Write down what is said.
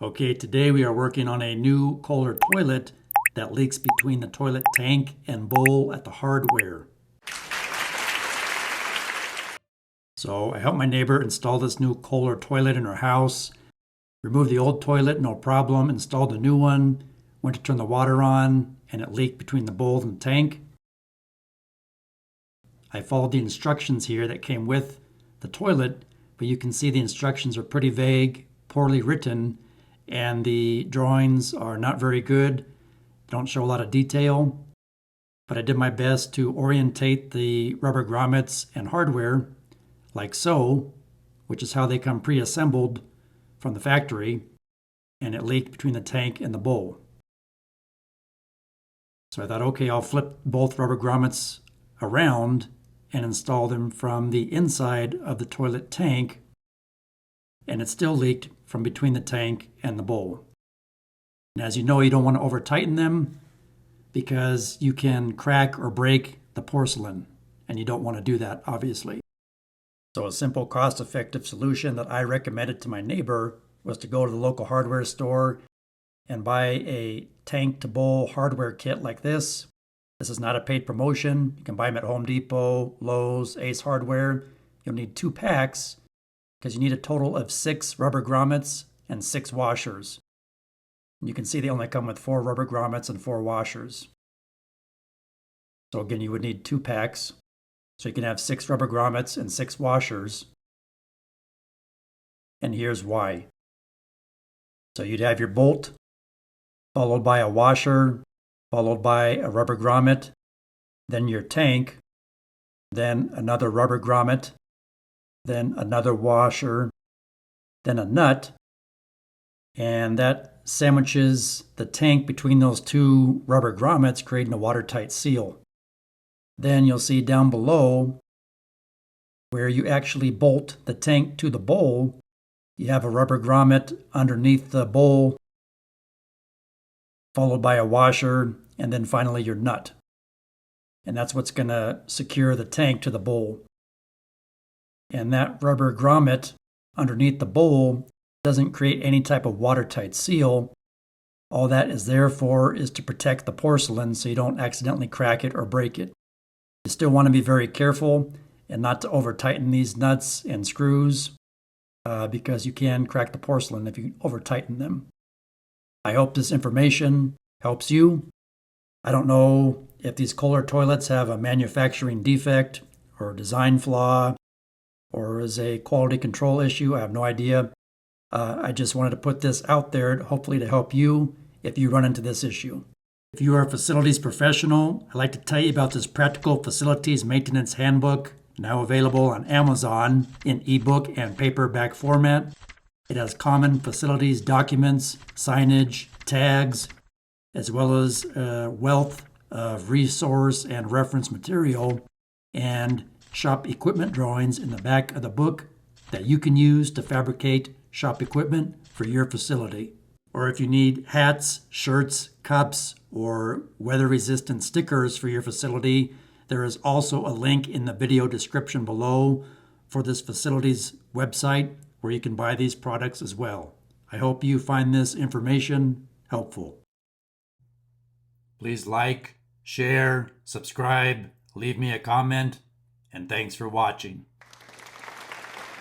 Okay, today we are working on a new Kohler toilet that leaks between the toilet tank and bowl at the hardware. So I helped my neighbor install this new Kohler toilet in her house. Removed the old toilet, no problem. Installed a new one. Went to turn the water on and it leaked between the bowl and the tank. I followed the instructions here that came with the toilet, but you can see the instructions are pretty vague, poorly written, and the drawings are not very good. Don't show a lot of detail, but I did my best to orientate the rubber grommets and hardware like so, which is how they come pre-assembled from the factory, and it leaked between the tank and the bowl. So I thought, okay, I'll flip both rubber grommets around and install them from the inside of the toilet tank, and it still leaked from between the tank and the bowl. And as you know, you don't want to over tighten them because you can crack or break the porcelain, and you don't want to do that, obviously. So a simple, cost-effective solution that I recommended to my neighbor was to go to the local hardware store and buy a tank-to-bowl hardware kit like this. This is not a paid promotion. You can buy them at Home Depot, Lowe's, Ace Hardware. You'll need 2 packs because you need a total of 6 rubber grommets and 6 washers. You can see they only come with 4 rubber grommets and 4 washers. So again, you would need 2 packs. So you can have 6 rubber grommets and 6 washers. And here's why. So you'd have your bolt, followed by a washer, followed by a rubber grommet, then your tank, then another rubber grommet, then another washer, then a nut, and that sandwiches the tank between those 2 rubber grommets, creating a watertight seal. Then you'll see down below where you actually bolt the tank to the bowl, you have a rubber grommet underneath the bowl, followed by a washer, and then finally your nut. And that's what's going to secure the tank to the bowl. And that rubber grommet underneath the bowl doesn't create any type of watertight seal. All that is there for is to protect the porcelain so you don't accidentally crack it or break it. You still want to be very careful and not to over tighten these nuts and screws because you can crack the porcelain if you over tighten them. I hope this information helps you. I don't know if these Kohler toilets have a manufacturing defect or a design flaw or is a quality control issue. I have no idea. I just wanted to put this out there, hopefully to help you if you run into this issue. If you are a facilities professional, I'd like to tell you about this Practical Facilities Maintenance Handbook, now available on Amazon in ebook and paperback format. It has common facilities documents, signage, tags, as well as a wealth of resource and reference material and shop equipment drawings in the back of the book that you can use to fabricate shop equipment for your facility. Or if you need hats, shirts, cups, or weather-resistant stickers for your facility, there is also a link in the video description below for this facility's website where you can buy these products as well. I hope you find this information helpful. Please like, share, subscribe, leave me a comment, and thanks for watching.